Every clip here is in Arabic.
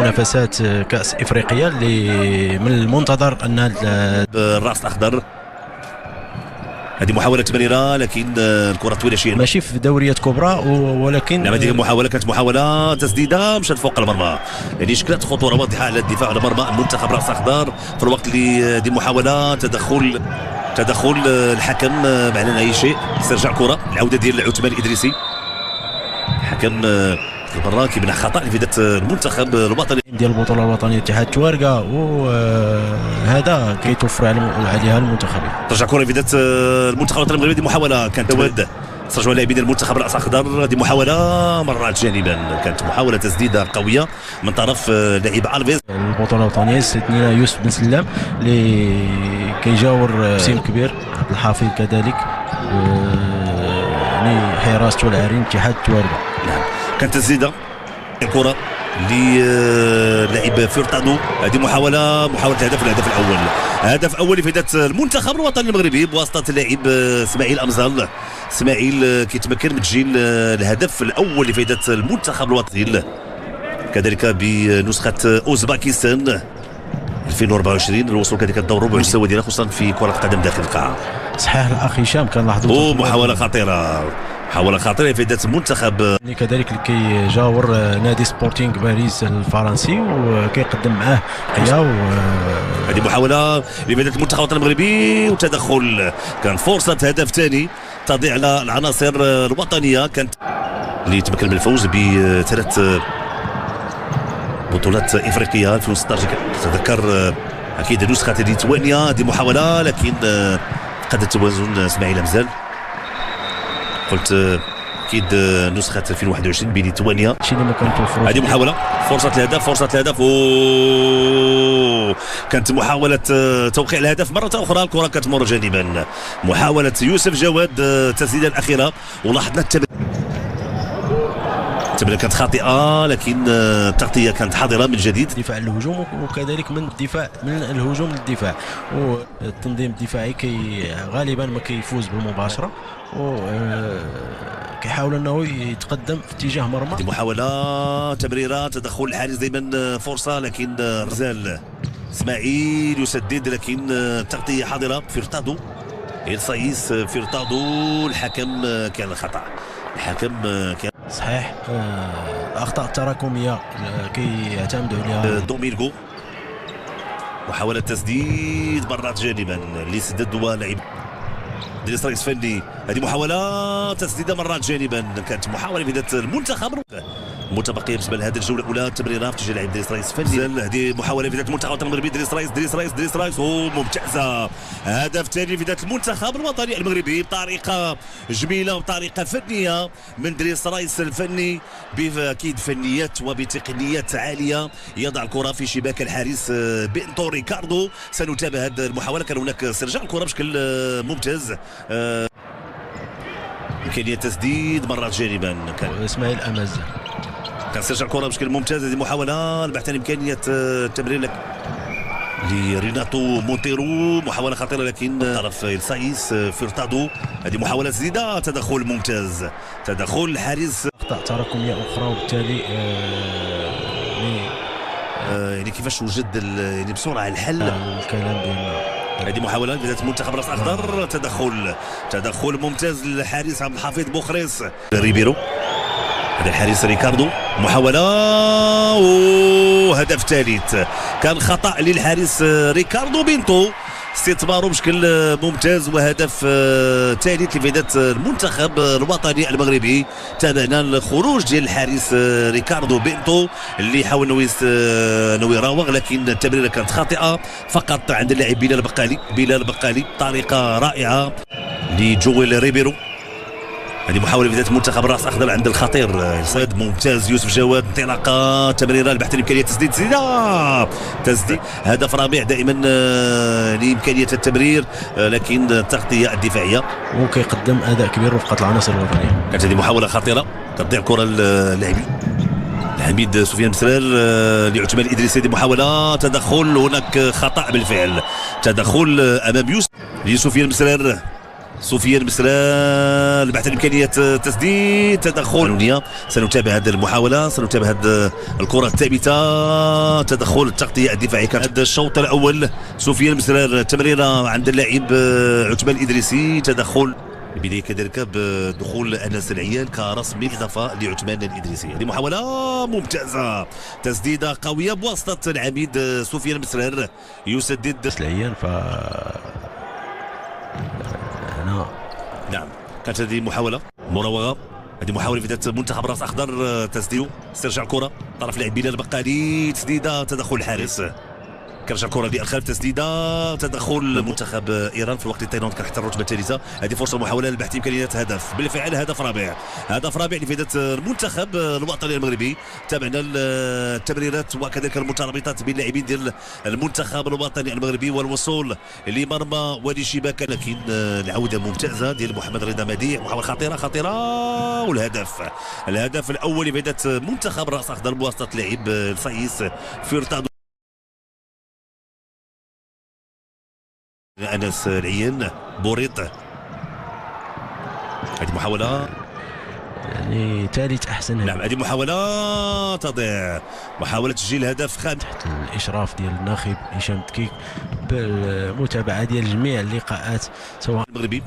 منافسات كأس إفريقيا اللي من المنتظر أن الرأس الأخضر. هذه محاولة تمريرة لكن الكرة طويلة شيء ماشي في دوريات كبرى ولكن نعم هذه المحاولة كانت محاولة تسديدة مشات فوق المرمى، يعني شكلت خطورة واضحة على الدفاع على مرمى المنتخب رأس أخضر في الوقت اللي هذه المحاولة تدخل الحكم معنى أي شيء استرجاع الكرة العودة ديال عثمان الإدريسي. الحكم المرة كيمنع خطأ لفائدة المنتخب الوطني ديال البطولة الوطنية اتحاد توارقة، وهذا كيتوفر عليها المنتخبين. ترجع كرة لفائدة المنتخب الوطني المغربي. هذه محاولة كانت تود استرجعوا لاعبين المنتخب الرأس أخضر. هذه محاولة مرات جانبا، كانت محاولة تسديدة قوية من طرف لاعب ألفيز. البطولة الوطنية استثنينا يوسف بن سلام اللي كيجاور سين كبير، عبد الحفيظ كذلك، يعني حراسته العارين اتحاد توارقة. نعم كانت تسديدة الكرة للاعب فيرتادو. هذه محاولة الهدف الأول، هدف أول لفائدة المنتخب الوطني المغربي بواسطة اللاعب اسماعيل أمزال. اسماعيل كيتمكن من تسجيل الهدف الأول لفائدة المنتخب الوطني، كذلك بنسخة أوزباكستان 2024 الوصول كذلك الدور ربع المستوى ديالها خصوصا في كرة قدم داخل القاعة. صحيح الأخ هشام كان لاحظوا محاولة خطيرة لفائدة المنتخب كذلك اللي كيجاور نادي سبورتينغ باريس الفرنسي وكيقدم معاه قيا. هذه محاولة لفائدة المنتخب الوطني المغربي وتدخل، كان فرصة هدف ثاني تضيع على العناصر الوطنية، كانت اللي تمكن من الفوز بثلاث بطولات إفريقية 2016. تذكر أكيد نسخة ليتوانيا. هذه محاولة لكن قد التوازن اسماعيل أمزال. قلت اكيد نسخه 2021 بليتوانيا. هذه محاوله فرصه الهدف كانت محاوله توقيع الهدف مره اخرى، الكره كتمر جانبا. محاوله يوسف جواد التسديده الاخيره ولاحظنا التمريره كانت خاطئه لكن التغطيه كانت حاضره من جديد. دفاع الهجوم وكذلك من الهجوم للدفاع، والتنظيم الدفاعي غالبا ما كيفوز بالمباشره كيحاول انه يتقدم في اتجاه مرمى. محاوله تمريره تدخل الحارس دائما فرصه لكن رزال اسماعيل يسدد لكن التغطيه حاضره. فيرتادو الصيص فيرتادو الحكم كان خطا، الحكم كان صحيح. الاخطاء التراكميه كيعتمدوا عليها دومينغو. محاوله تسديد مرات جانبا اللي سدد هو لاعب دريس رئيس فني. هذه محاولة تسديدة مرات جانبا، كانت محاولة لفائدة المنتخب المتبقية بالنسبة لهذه الجولة الأولى. تمريرة في اتجاه لاعب دريس رئيس فني. هذه محاولة لفائدة المنتخب المغربي. دريس رئيس ممتازة. هدف ثاني لفائدة المنتخب الوطني المغربي بطريقة جميلة وبطريقة فنية من دريس رئيس الفني، بأكيد فنيات وبتقنيات عالية يضع الكرة في شباك الحارس بنتو ريكاردو. سنتابع هذه المحاولة، كان هناك استرجاع الكرة بشكل ممتاز. إمكانية تسديد مرات جانبا كان اسماعيل أمزال كان استرجاع الكرة بشكل ممتاز. هذه محاولة البحث عن إمكانية التمرير لريناتو مونتيرو. محاولة خطيرة لكن طرف السايس فيرتادو. هذه محاولة تسديدة، تدخل ممتاز، تدخل الحارس. أخطاء تراكمية أخرى وبالتالي يعني كيفاش وجد يعني بسرعة الحل الكلام ديالنا. هذه محاولة بدات المنتخب راس اخضر. تدخل ممتاز للحارس عبد الحفيظ بوخريس ريبيرو. هذا الحارس ريكاردو. محاولة وهدف ثالث، كان خطأ للحارس ريكاردو بينتو، استثماره بشكل ممتاز وهدف ثالث لفائدة المنتخب الوطني المغربي. تابعنا الخروج ديال الحارس ريكاردو بينتو اللي حاول انه يراوغ لكن التمريره كانت خاطئه فقط عند اللاعب بلال بقالي بطريقه رائعه لجويل ريبيرو. هذه محاولة بداية المنتخب الراس اخضر عند الخطير صيد ممتاز يوسف جواد. انطلاقه تمريره البحث عن امكانيه تسديد هدف رابع دائما لامكانيه التمرير لكن التغطيه الدفاعيه وكيقدم اداء كبير وفقة العناصر الوطنيه. كانت هذه محاولة خطيرة تضيع الكرة اللاعبين الحميد سفيان مسرار لعثمان الإدريسي. هذه محاولة تدخل، هناك خطأ بالفعل، تدخل امام يوسف لسفيان مسرار. سفيان مسلال بحث عن إمكانية تسديد تدخل. سنتابع هذه المحاولة، سنتابع هذه الكرة الثابتة، تدخل التغطية الدفاعي كان هذا الشوط الأول. سفيان مسلال تمريرة عند اللاعب عثمان الإدريسي، تدخل البداية كذلك بدخول أنس العيال كرسمي إضافة لعثمان الإدريسي. هذه محاولة ممتازة، تسديدة قوية بواسطة العميد سفيان مسلال يسدد العيال. ف هنا نعم كانت هذه محاولة مراوغة، هذه محاولة في ذات منتخب راس أخضر، تسديد استرجاع الكرة طرف لاعب بلال البقالي، تسديدة تدخل الحارس، كرجع الكره للخلف، تسديده تدخل منتخب ايران في الوقت التايلاند كان حتى الرتبه الثالثه. هذه فرصه محاوله لبحث امكانيات هدف، بالفعل هدف رابع، هدف رابع لفائده المنتخب الوطني المغربي. تابعنا التمريرات وكذلك المترابطات بين اللاعبين ديال المنتخب الوطني المغربي والوصول لمرمى وادي الشباكه، لكن العوده ممتازه ديال محمد رضا مديح، محاوله خطيره والهدف الاول لفائده منتخب راس اخضر بواسطه لاعب الصيص فيرتادو أنس العيان بوريط. هذه محاولة يعني ثالث أحسن. نعم هذه محاولة تضيع، محاولة تسجيل هدف خامس تحت الإشراف ديال الناخب هشام تكيك بالمتابعة ديال جميع اللقاءات سواء المغربي.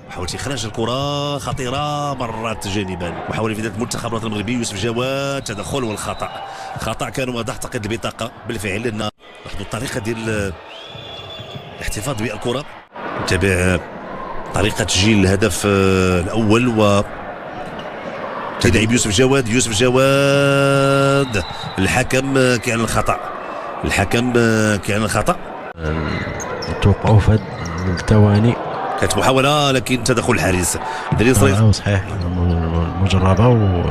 محاولة إخراج الكرة خطيرة مرات جانبا، محاولة في ذات المنتخب الوطني المغربي يوسف جواد، تدخل والخطأ، خطأ كان واضح تقييد البطاقة بالفعل، لأن لاحظوا الطريقة ديال الاحتفاظ بالكرة. نتابع طريقة تسجيل الهدف الأول و تلعب يوسف جواد، الحكم كيعلن الخطأ، توقعوا في هذه الثواني. كانت محاولة لكن تدخل الحارس صحيح مجربة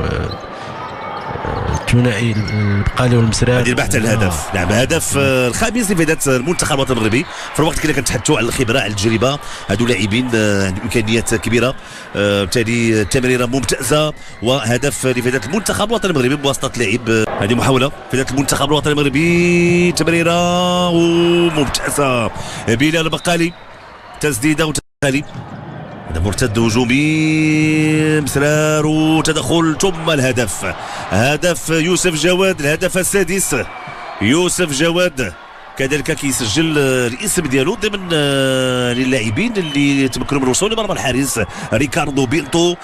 الثنائي البقالي والمسرات. هذه البحث عن الهدف. نعم هدف الخامس لفائدة المنتخب الوطني المغربي. في الوقت كنا كنتحدثوا على الخبرة على التجربة، هادو لاعبين عندهم امكانيات كبيرة، بالتالي تمريرة ممتازة وهدف لفائدة المنتخب الوطني المغربي بواسطة لاعب. هذه محاولة فائدة المنتخب الوطني المغربي، تمريرة ممتازة بلال البقالي، تسديدة وتسديد، هذا مرتد هجومي مسرار وتدخل ثم الهدف، هدف يوسف جواد، الهدف السادس. يوسف جواد كذلك كيسجل الاسم ديالو ضمن اللاعبين اللي تمكنوا من الوصول لمرمى الحارس ريكاردو بينتو.